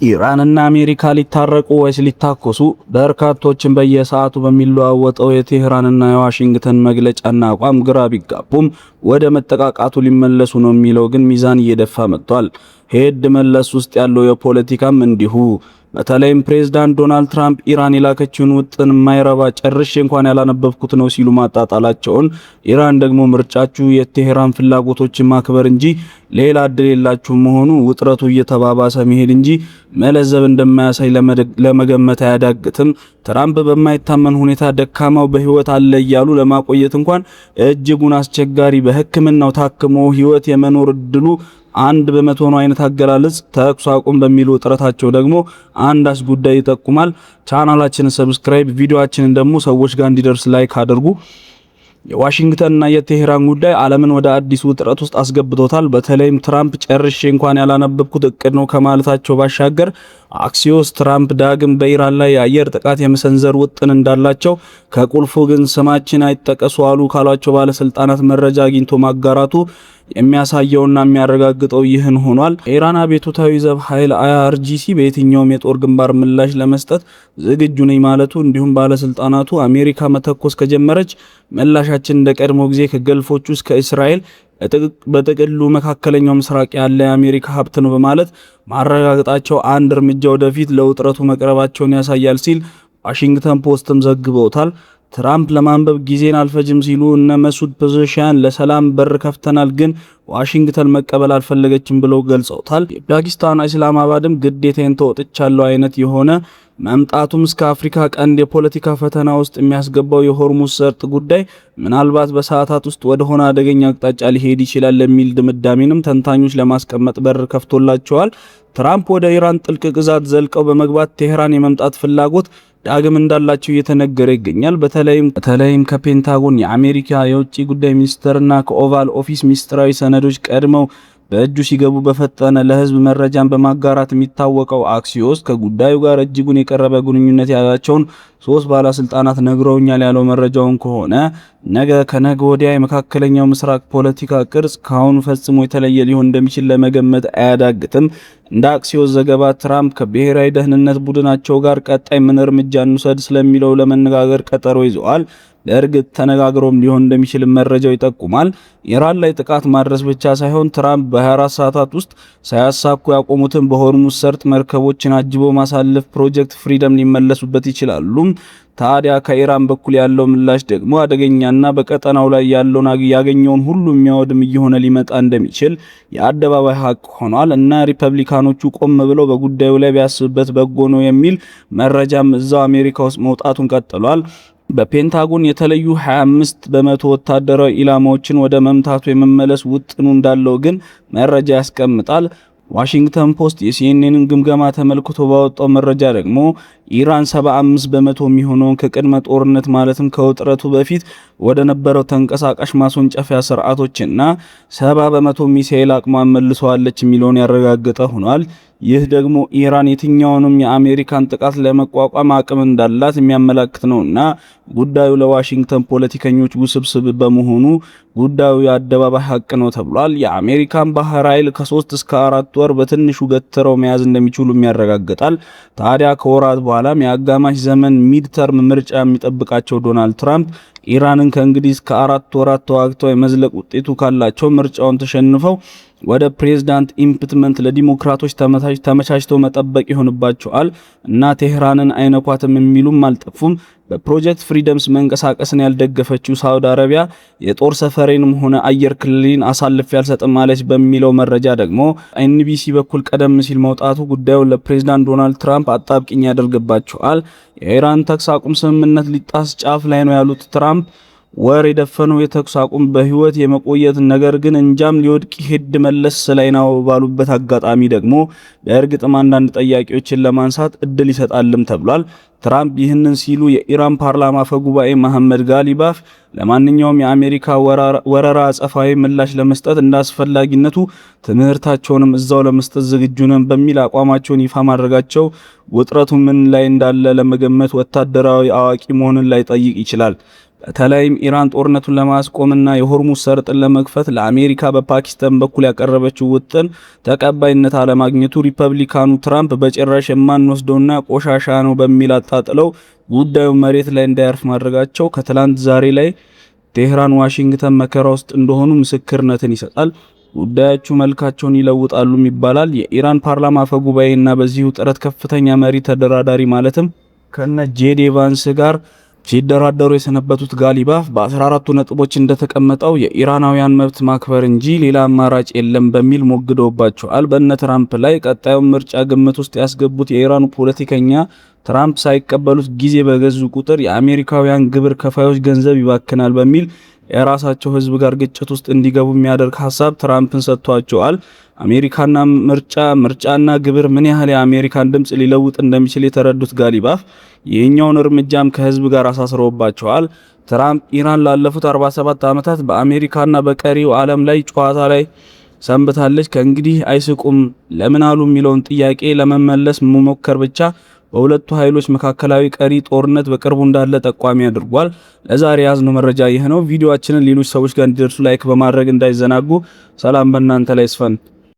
ኢራንና አሜሪካ ሊታረቁ ወይስ ሊታኮሱ? በርካቶችን በየሰዓቱ በሚለዋወጠው የቴህራንና የዋሽንግተን መግለጫና አቋም ግራ ቢጋቡም ወደ መጠቃቃቱ ሊመለሱ ነው የሚለው ግን ሚዛን እየደፋ መጥቷል። ሄድ መለስ ውስጥ ያለው የፖለቲካም እንዲሁ። በተለይም ፕሬዝዳንት ዶናልድ ትራምፕ ኢራን የላከችውን ውጥን የማይረባ ጨርሼ እንኳን ያላነበብኩት ነው ሲሉ ማጣጣላቸውን፣ ኢራን ደግሞ ምርጫችሁ የቴህራን ፍላጎቶችን ማክበር እንጂ ሌላ እድል የላችሁ መሆኑ ውጥረቱ እየተባባሰ መሄድ እንጂ መለዘብ እንደማያሳይ ለመገመት አያዳግትም። ትራምፕ በማይታመን ሁኔታ ደካማው በህይወት አለ እያሉ ለማቆየት እንኳን እጅጉን አስቸጋሪ፣ በሕክምናው ታክሞ ህይወት የመኖር እድሉ 1% ነው አይነት አገላለጽ ተኩስ አቁም በሚሉ ጥረታቸው ደግሞ አንዳች ጉዳይ ይጠቁማል። ቻናላችንን ሰብስክራይብ፣ ቪዲዮአችንን ደግሞ ሰዎች ጋር እንዲደርስ ላይክ አድርጉ። የዋሽንግተንና የቴህራን ጉዳይ ዓለምን ወደ አዲስ ውጥረት ውስጥ አስገብቶታል። በተለይም ትራምፕ ጨርሼ እንኳን ያላነበብኩት እቅድ ነው ከማለታቸው ባሻገር አክሲዮስ ትራምፕ ዳግም በኢራን ላይ የአየር ጥቃት የመሰንዘር ውጥን እንዳላቸው ከቁልፉ ግን ስማችን አይጠቀሱ አሉ ካሏቸው ባለስልጣናት መረጃ አግኝቶ ማጋራቱ የሚያሳየውና የሚያረጋግጠው ይህን ሆኗል። የኢራን አብዮታዊ ዘብ ኃይል IRGC በየትኛውም የጦር ግንባር ምላሽ ለመስጠት ዝግጁ ነኝ ማለቱ፣ እንዲሁም ባለስልጣናቱ አሜሪካ መተኮስ ከጀመረች ምላሻችን እንደ ቀድሞ ጊዜ ከገልፎቹ እስከ እስራኤል በጥቅሉ መካከለኛው ምስራቅ ያለ የአሜሪካ ሀብት ነው በማለት ማረጋገጣቸው አንድ እርምጃ ወደፊት ለውጥረቱ መቅረባቸውን ያሳያል ሲል ዋሽንግተን ፖስትም ዘግበውታል። ትራምፕ ለማንበብ ጊዜን አልፈጅም ሲሉ እነ መሱድ ፔዜሽኪያን ለሰላም በር ከፍተናል፣ ግን ዋሽንግተን መቀበል አልፈለገችም ብለው ገልጸውታል። የፓኪስታን ኢስላማባድም ግዴታዬን ተወጥቻለሁ አይነት የሆነ መምጣቱም እስከ አፍሪካ ቀንድ የፖለቲካ ፈተና ውስጥ የሚያስገባው የሆርሙዝ ሰርጥ ጉዳይ ምናልባት በሰዓታት ውስጥ ወደ ሆነ አደገኛ አቅጣጫ ሊሄድ ይችላል የሚል ድምዳሜንም ተንታኞች ለማስቀመጥ በር ከፍቶላቸዋል። ትራምፕ ወደ ኢራን ጥልቅ ግዛት ዘልቀው በመግባት ቴህራን የመምጣት ፍላጎት ዳግም እንዳላቸው እየተነገረ ይገኛል። በተለይም ከፔንታጎን የአሜሪካ የውጭ ጉዳይ ሚኒስቴርና ከኦቫል ኦፊስ ሚስጥራዊ ሰነዶች ቀድመው በእጁ ሲገቡ በፈጠነ ለህዝብ መረጃን በማጋራት የሚታወቀው አክሲዮስ ከጉዳዩ ጋር እጅጉን የቀረበ ግንኙነት ያላቸውን 3 ባለስልጣናት ነግረውኛል ያለው መረጃውን ከሆነ ነገ ከነገ ወዲያ የመካከለኛው ምስራቅ ፖለቲካ ቅርጽ ካሁኑ ፈጽሞ የተለየ ሊሆን እንደሚችል ለመገመት አያዳግትም። እንደ አክሲዮስ ዘገባ ትራምፕ ከብሔራዊ ደህንነት ቡድናቸው ጋር ቀጣይ ምን እርምጃ እንውሰድ ስለሚለው ለመነጋገር ቀጠሮ ይዘዋል። ለእርግጥ ተነጋግሮም ሊሆን እንደሚችል መረጃው ይጠቁማል። ኢራን ላይ ጥቃት ማድረስ ብቻ ሳይሆን ትራምፕ በ24 ሰዓታት ውስጥ ሳያሳኩ ያቆሙትን በሆርሙዝ ሰርጥ መርከቦችን አጅቦ ማሳለፍ ፕሮጀክት ፍሪደም ሊመለሱበት ይችላሉ። ታዲያ ከኢራን በኩል ያለው ምላሽ ደግሞ አደገኛና በቀጠናው ላይ ያለውን ያገኘውን ሁሉ የሚያወድም እየሆነ ሊመጣ እንደሚችል የአደባባይ ሀቅ ሆኗል እና ሪፐብሊካኖቹ ቆም ብለው በጉዳዩ ላይ ቢያስቡበት በጎ ነው የሚል መረጃም እዛው አሜሪካ ውስጥ መውጣቱን ቀጥሏል። በፔንታጎን የተለዩ 25% ወታደራዊ ኢላማዎችን ወደ መምታቱ የመመለስ ውጥኑ እንዳለው ግን መረጃ ያስቀምጣል። ዋሽንግተን ፖስት የሲኤንኤንን ግምገማ ተመልክቶ ባወጣው መረጃ ደግሞ ኢራን 75% የሚሆነውን ከቅድመ ጦርነት ማለትም ከውጥረቱ በፊት ወደ ነበረው ተንቀሳቃሽ ማስወንጨፊያ ስርዓቶችና 70% ሚሳኤል አቅሟን መልሰዋለች የሚለውን ያረጋገጠ ሆኗል። ይህ ደግሞ ኢራን የትኛውንም የአሜሪካን ጥቃት ለመቋቋም አቅም እንዳላት የሚያመላክት ነውና ጉዳዩ ለዋሽንግተን ፖለቲከኞች ውስብስብ በመሆኑ ጉዳዩ የአደባባይ ሀቅ ነው ተብሏል። የአሜሪካን ባህር ኃይል ከ3 እስከ 4 ወር በትንሹ ገትረው መያዝ እንደሚችሉ ያረጋግጣል። ታዲያ ከወራት በኋላም የአጋማሽ ዘመን ሚድተርም ምርጫ የሚጠብቃቸው ዶናልድ ትራምፕ ኢራንን ከእንግዲህ እስከ 4 ወራት ተዋግተው የመዝለቅ ውጤቱ ካላቸው ምርጫውን ተሸንፈው ወደ ፕሬዝዳንት ኢምፒችመንት ለዲሞክራቶች ተመቻችተው መጠበቅ ይሆንባቸዋል እና ቴህራንን አይነኳትም የሚሉም አልጠፉም። በፕሮጀክት ፍሪደምስ መንቀሳቀስን ያልደገፈችው ሳውዲ አረቢያ የጦር ሰፈሬንም ሆነ አየር ክልልን አሳልፍ ያልሰጥም ማለች በሚለው መረጃ ደግሞ ኤንቢሲ በኩል ቀደም ሲል መውጣቱ ጉዳዩን ለፕሬዝዳንት ዶናልድ ትራምፕ አጣብቂኝ ያደርግባቸዋል። የኢራን ተኩስ አቁም ስምምነት ሊጣስ ጫፍ ላይ ነው ያሉት ትራምፕ ወር የደፈነው የተኩስ አቁም በህይወት የመቆየት ነገር ግን እንጃም ሊወድቅ ሄድ መለስ ላይ ነው ባሉበት አጋጣሚ ደግሞ በእርግጥም አንዳንድ ጥያቄዎችን ለማንሳት እድል ይሰጣልም ተብሏል። ትራምፕ ይህንን ሲሉ የኢራን ፓርላማ አፈ ጉባኤ መሐመድ ጋሊባፍ ለማንኛውም የአሜሪካ ወረራ አጸፋዊ ምላሽ ለመስጠት እንዳስፈላጊነቱ ትምህርታቸውንም እዛው ለመስጠት ዝግጁ ነን በሚል አቋማቸውን ይፋ ማድረጋቸው ውጥረቱ ምን ላይ እንዳለ ለመገመት ወታደራዊ አዋቂ መሆንን ላይ ጠይቅ ይችላል። በተለይም ኢራን ጦርነቱን ለማስቆምና የሆርሙዝ ሰርጥን ለመክፈት ለአሜሪካ በፓኪስታን በኩል ያቀረበችው ውጥን ተቀባይነት አለማግኘቱ ሪፐብሊካኑ ትራምፕ በጭራሽ የማንወስደውና ቆሻሻ ነው በሚል አጣጥለው ጉዳዩ መሬት ላይ እንዳያርፍ ማድረጋቸው ከትላንት ዛሬ ላይ ቴህራን ዋሽንግተን መከራ ውስጥ እንደሆኑ ምስክርነትን ይሰጣል። ጉዳዮቹ መልካቸውን ይለውጣሉም ይባላል። የኢራን ፓርላማ አፈ ጉባኤና በዚሁ ጥረት ከፍተኛ መሪ ተደራዳሪ ማለትም ከነ ጄዲ ቫንስ ጋር ሲደራደሩ የሰነበቱት ጋሊባፍ በ14ቱ ነጥቦች እንደተቀመጠው የኢራናውያን መብት ማክበር እንጂ ሌላ አማራጭ የለም በሚል ሞግደውባቸዋል። በእነ ትራምፕ ላይ ቀጣዩን ምርጫ ግምት ውስጥ ያስገቡት የኢራኑ ፖለቲከኛ ትራምፕ ሳይቀበሉት ጊዜ በገዙ ቁጥር የአሜሪካውያን ግብር ከፋዮች ገንዘብ ይባክናል በሚል የራሳቸው ህዝብ ጋር ግጭት ውስጥ እንዲገቡ የሚያደርግ ሐሳብ ትራምፕን ሰጥቷቸዋል። አሜሪካና ምርጫና ግብር ምን ያህል የአሜሪካን ድምጽ ሊለውጥ እንደሚችል የተረዱት ጋሊባፍ ይህኛውን እርምጃም ከህዝብ ጋር አሳስረውባቸዋል። ትራምፕ ኢራን ላለፉት 47 ዓመታት በአሜሪካና በቀሪው ዓለም ላይ ጨዋታ ላይ ሰንብታለች፣ ከእንግዲህ አይስቁም ለምን አሉ የሚለውን ጥያቄ ለመመለስ መሞከር ብቻ በሁለቱ ኃይሎች መካከላዊ ቀሪ ጦርነት በቅርቡ እንዳለ ጠቋሚ አድርጓል። ለዛሬ ያዝነው መረጃ ይህ ነው። ቪዲዮአችንን ሌሎች ሰዎች ጋር እንዲደርሱ ላይክ በማድረግ እንዳይዘናጉ። ሰላም በእናንተ ላይ ይስፈን።